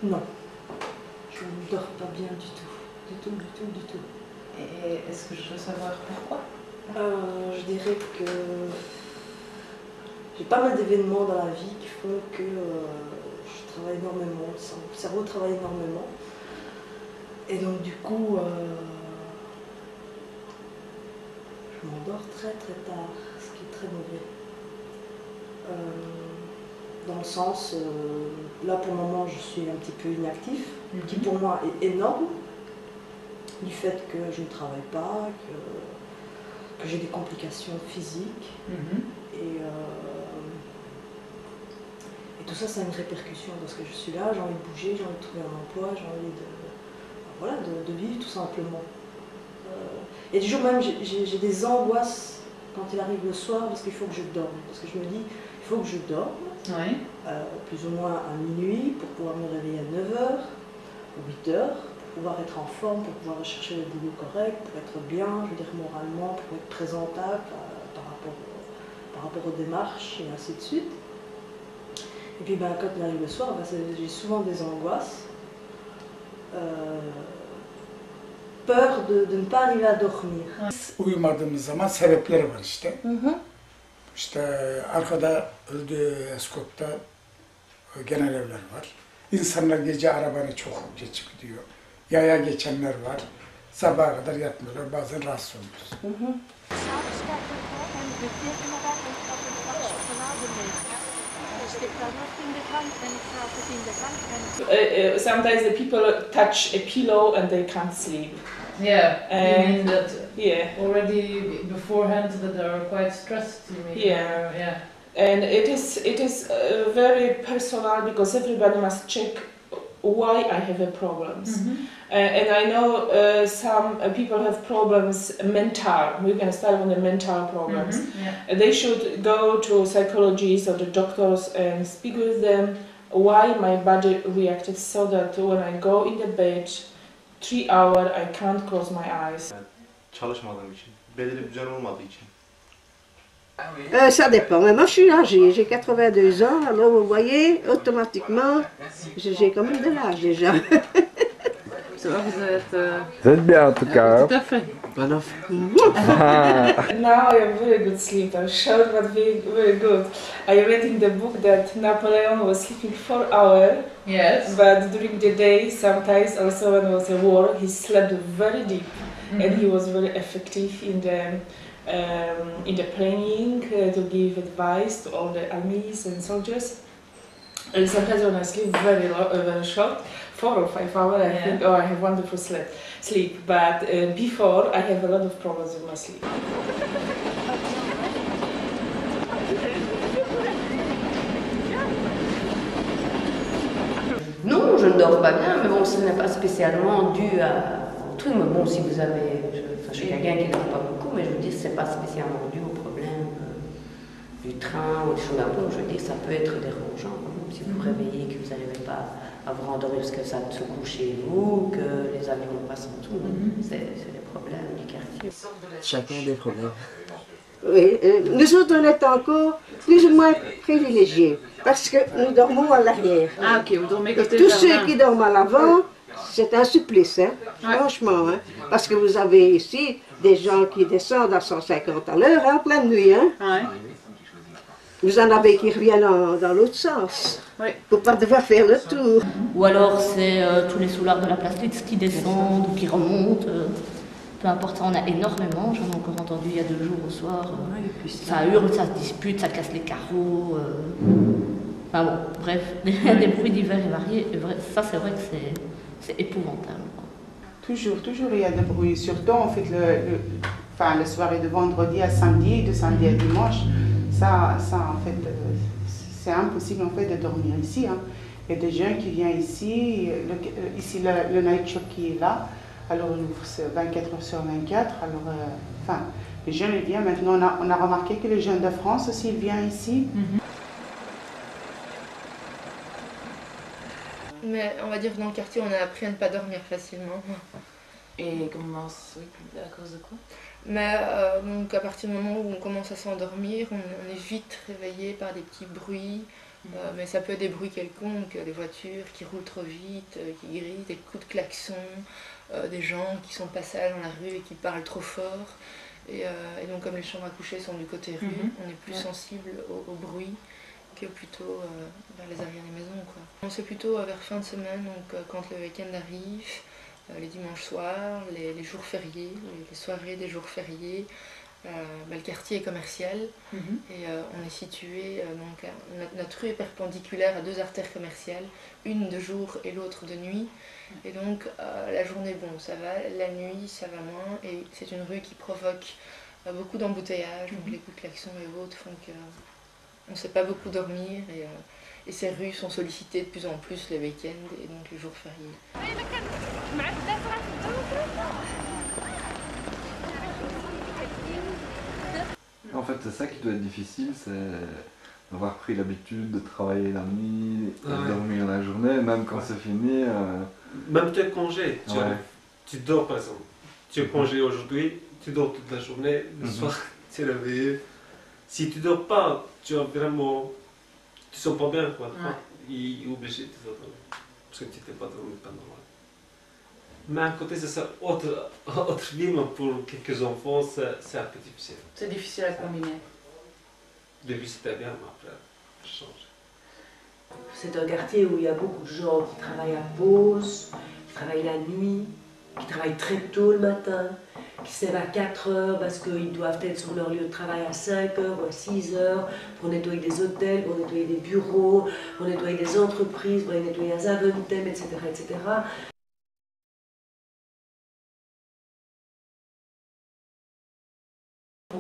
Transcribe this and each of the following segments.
Non, je ne dors pas bien du tout. Du tout, du tout, du tout. Et est-ce que je dois savoir pourquoi? Je dirais que j'ai pas mal d'événements dans la vie qui font que je travaille énormément, le cerveau travaille énormément. Et donc du coup, je m'endors très très tard, ce qui est très mauvais. Dans le sens, là pour le moment je suis un petit peu inactif, qui pour moi est énorme, du fait que je ne travaille pas, que j'ai des complications physiques. Et tout ça, ça a une répercussion parce que je suis là, j'ai envie de bouger, j'ai envie de trouver un emploi, j'ai envie de vivre tout simplement. Et du jour même, j'ai des angoisses quand il arrive le soir parce qu'il faut que je dorme. Parce que je me dis, il faut que je dorme, plus ou moins à minuit, pour pouvoir me réveiller à 9 h ou 8 h, pour pouvoir être en forme, pour pouvoir rechercher le boulot correct, pour être bien, je veux dire moralement, pour être présentable par rapport aux démarches et ainsi de suite. Et puis quand il arrive le soir, j'ai souvent des angoisses, peur de ne pas arriver à dormir. Uyumadığımız zaman sebepleri var işte. İşte arkada öldüğü Eskot'ta genel evler var. İnsanlar gece arabayla çok geç gidiyor. Yaya geçenler var. Sabaha kadar yatmıyorlar. Bazen rahatsız oluyoruz. Sometimes the people touch a pillow and they can't sleep. Yeah, you mean that already beforehand that they are quite stressed, you mean? Yeah. And it is very personal because everybody must check why I have a problems. And I know some people have problems mental. We can start with the mental problems. They should go to psychologists or the doctors and speak with them why my body reacted so that when I go in the bed 3 hours I can't close my eyes. Çalışmadığım için, belirli bir düzen olmadığı için. Ça dépend, mais moi je suis âgée, j'ai 82 ans, alors vous voyez, automatiquement, j'ai quand même de l'âge déjà. Vous êtes bien en tout cas. Tout à fait. Bon enfant. Now I have very good sleep. I'm short but very good. I read in the book that Napoleon was sleeping 4 hours. Yes. But during the day, sometimes also when there was a war, he slept very deep, and he was very effective in the planning to give advice to all the armies and soldiers. And sometimes when I sleep very short, 4 or 5 hours, I think, oh, I have wonderful sleep. But before, I have a lot of problems with my sleep. Non, je ne dors pas bien, mais bon, ce n'est pas spécialement dû à tout. Mais bon, si vous avez, je suis quelqu'un qui ne dort pas beaucoup, mais je veux dire, c'est pas spécialement dû au problème du train ou des choses là. Bon, je veux dire, ça peut être dérangeant. Si vous vous réveillez, que vous n'arrivez pas à vous endormir parce que ça se couche chez vous, que les avions passent en tout, c'est des problèmes du quartier. Chacun des problèmes. Oui, nous autres on est encore plus ou moins privilégiés, parce que nous dormons à l'arrière. Ah ok, vous dormez côté tous jardin. ceux qui dorment à l'avant, c'est un supplice, hein, franchement, hein, parce que vous avez ici des gens qui descendent à 150 à l'heure, en pleine nuit. Hein. Vous en avez qui reviennent dans l'autre sens, pour pas devoir faire le tour. Ou alors c'est tous les soulards de la place Litz qui descendent ou qui remontent. Peu importe, ça on a énormément. J'en ai encore entendu il y a 2 jours au soir. Ça hurle, ça se dispute, ça casse les carreaux. Enfin bon, bref, des bruits divers et variés. Ça c'est vrai que c'est épouvantable. Toujours il y a des bruits. Surtout en fait les soirées de vendredi à samedi, de samedi à dimanche. Ça en fait, c'est impossible en fait de dormir ici. Hein. Il y a des gens qui viennent ici, ici le night shop qui est là, alors il ouvre 24 h sur 24. Alors, les jeunes ils viennent. Maintenant on a remarqué que les jeunes de France aussi ils viennent ici. Mais on va dire que dans le quartier on a appris à ne pas dormir facilement. Et comment, à cause de quoi? Mais donc à partir du moment où on commence à s'endormir, on est vite réveillé par des petits bruits, Mais ça peut être des bruits quelconques, des voitures qui roulent trop vite, qui grillent, des coups de klaxon, des gens qui sont passés dans la rue et qui parlent trop fort. Et donc comme les chambres à coucher sont du côté rue, on est plus sensible au bruit que plutôt vers les arrières des maisons, quoi. On sait plutôt vers fin de semaine, donc quand le week-end arrive, les dimanches soirs, les jours fériés, les soirées des jours fériés. Le quartier est commercial et on est situé, donc notre rue est perpendiculaire à 2 artères commerciales, une de jour et l'autre de nuit. Et donc la journée, bon, ça va, la nuit, ça va moins. Et c'est une rue qui provoque beaucoup d'embouteillages, donc les coups de klaxon et autres font qu'on ne sait pas beaucoup dormir. Et ces rues sont sollicitées de plus en plus les week-ends et donc les jours fériés. En fait, c'est ça qui doit être difficile, c'est d'avoir pris l'habitude de travailler la nuit, de dormir la journée, même quand c'est fini. Même tes congés, tu dors par exemple. Tu es congé aujourd'hui, tu dors toute la journée, le soir tu es réveillé. Si tu dors pas, tu as vraiment... Tu sens pas bien, quoi. Il est obligé de dormir. Parce que tu t'es pas dormi pendant. Mais à côté, c'est ça, autre vie, mais pour quelques enfants, c'est un peu difficile. C'est difficile à combiner. Au début, c'était bien, mais après, ça change. C'est un quartier où il y a beaucoup de gens qui travaillent à pause, qui travaillent la nuit, qui travaillent très tôt le matin, qui se lèvent à 4 heures parce qu'ils doivent être sur leur lieu de travail à 5 heures ou à 6 heures pour nettoyer des hôtels, pour nettoyer des bureaux, pour nettoyer des entreprises, pour nettoyer un Zaventem, etc., etc.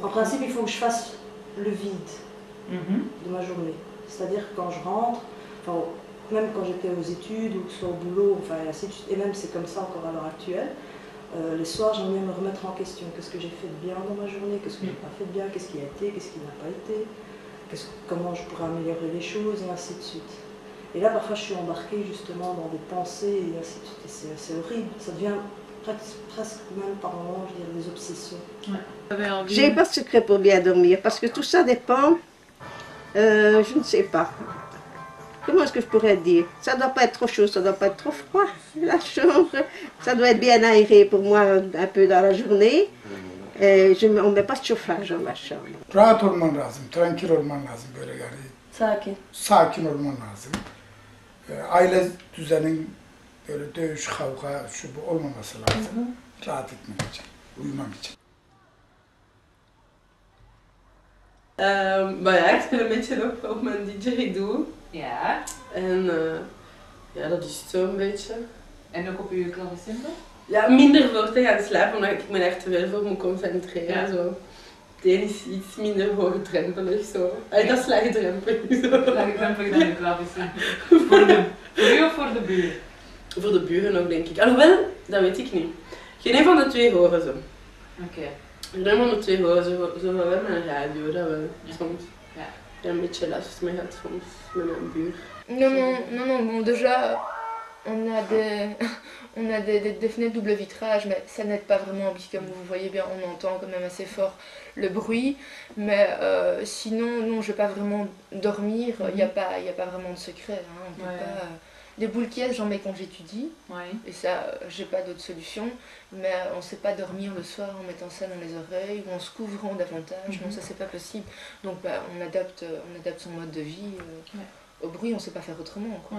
En principe, il faut que je fasse le vide de ma journée. C'est-à-dire quand je rentre, enfin, même quand j'étais aux études ou que ce soit au boulot, enfin, et même c'est comme ça encore à l'heure actuelle, les soirs j'aime bien me remettre en question. Qu'est-ce que j'ai fait de bien dans ma journée, qu'est-ce que j'ai pas fait de bien, qu'est-ce qui a été, qu'est-ce qui n'a pas été, comment je pourrais améliorer les choses et ainsi de suite. Et là parfois je suis embarquée justement dans des pensées et ainsi de suite. Et c'est horrible, ça devient presque même par moments, je dirais, des obsessions. J'ai pas de secret pour bien dormir, parce que tout ça dépend, je ne sais pas. Comment est-ce que je pourrais dire? Ça ne doit pas être trop chaud, ça ne doit pas être trop froid. La chambre, ça doit être bien aéré pour moi un peu dans la journée. On ne met pas de chauffage dans ma chambre. Rahat olman lazım, tranquil olman lazım böyle yani. Sakin. Sakin olman lazım. Aile düzenin böyle dövüş, kavga, şu bu olmaması lazım. Rahat etmek için, uyumak için. Ja, ik speel een beetje nog op mijn didgeridoo. Ja. En ja, dat is het zo een beetje. En ook op uw klavecimba? Ja, minder voor te gaan slapen, omdat ik me echt te veel voor moet concentreren. Ja. Zo. Het een is iets minder hoogdrempelig zo. Dat is laagdrempelig zo. Laagdrempelig dan de klavecimba. Voor u of voor de buren? Voor de buren ook, denk ik. Alhoewel, dat weet ik niet. Geen een van de twee horen ze. Oké. Geen een van de twee horen ze. Zo wel met een radio, dat wel. Soms. Ja. Ja, een beetje last mee had soms met mijn buur. Non, bon, déjà, on a des fenêtres double vitrage, mais ça n'aide pas vraiment, puisque comme vous voyez bien, on entend quand même assez fort le bruit. Mais sinon, non, je ne vais pas vraiment dormir, il n'y a pas vraiment de secret. Hein, on peut pas, des boules qui j'en mets quand j'étudie, et ça, j'ai pas d'autre solution. Mais on ne sait pas dormir le soir en mettant ça dans les oreilles ou en se couvrant davantage, non, ça c'est pas possible. Donc on adapte son mode de vie. Au bruit, on ne sait pas faire autrement, quoi.